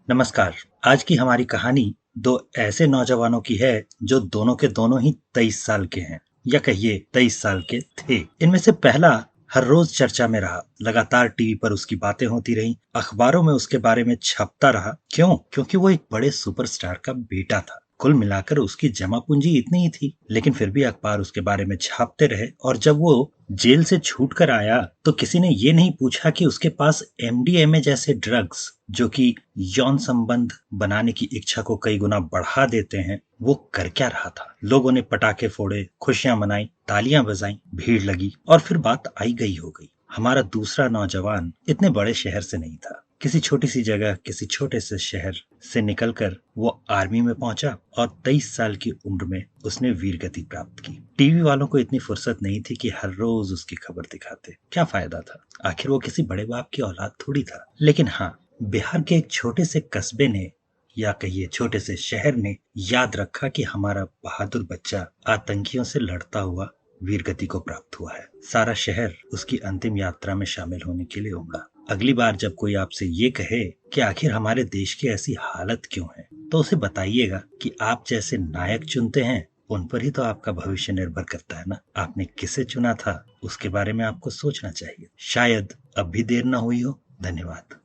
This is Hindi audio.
नमस्कार। आज की हमारी कहानी दो ऐसे नौजवानों की है जो दोनों के दोनों ही 23 साल के हैं, या कहिए 23 साल के थे। इनमें से पहला हर रोज चर्चा में रहा, लगातार टीवी पर उसकी बातें होती रहीं, अखबारों में उसके बारे में छपता रहा। क्यों? क्योंकि वो एक बड़े सुपरस्टार का बेटा था। कुल मिलाकर उसकी जमा पूंजी इतनी ही थी, लेकिन फिर भी अखबार उसके बारे में छापते रहे। और जब वो जेल से छूट कर आया तो किसी ने ये नहीं पूछा कि उसके पास एमडीएमए जैसे ड्रग्स, जो कि यौन संबंध बनाने की इच्छा को कई गुना बढ़ा देते हैं, वो कर क्या रहा था। लोगों ने पटाखे फोड़े, खुशियां मनाई, तालियां बजाई, भीड़ लगी और फिर बात आई गई हो गई। हमारा दूसरा नौजवान इतने बड़े शहर से नहीं था। किसी छोटी सी जगह, किसी छोटे से शहर से निकलकर वो आर्मी में पहुंचा और 23 साल की उम्र में उसने वीर गति प्राप्त की। टीवी वालों को इतनी फुर्सत नहीं थी कि हर रोज उसकी खबर दिखाते। क्या फायदा था? आखिर वो किसी बड़े बाप की औलाद थोड़ी था। लेकिन हाँ, बिहार के एक छोटे से कस्बे ने, या कहिए छोटे से शहर ने, याद रखा कि हमारा बहादुर बच्चा आतंकियों से लड़ता हुआ वीरगति को प्राप्त हुआ है। सारा शहर उसकी अंतिम यात्रा में शामिल होने के लिए उमड़ा। अगली बार जब कोई आपसे ये कहे कि आखिर हमारे देश की ऐसी हालत क्यों है, तो उसे बताइएगा कि आप जैसे नायक चुनते हैं, उन पर ही तो आपका भविष्य निर्भर करता है ना। आपने किसे चुना था, उसके बारे में आपको सोचना चाहिए। शायद अब भी देर ना हुई हो। धन्यवाद।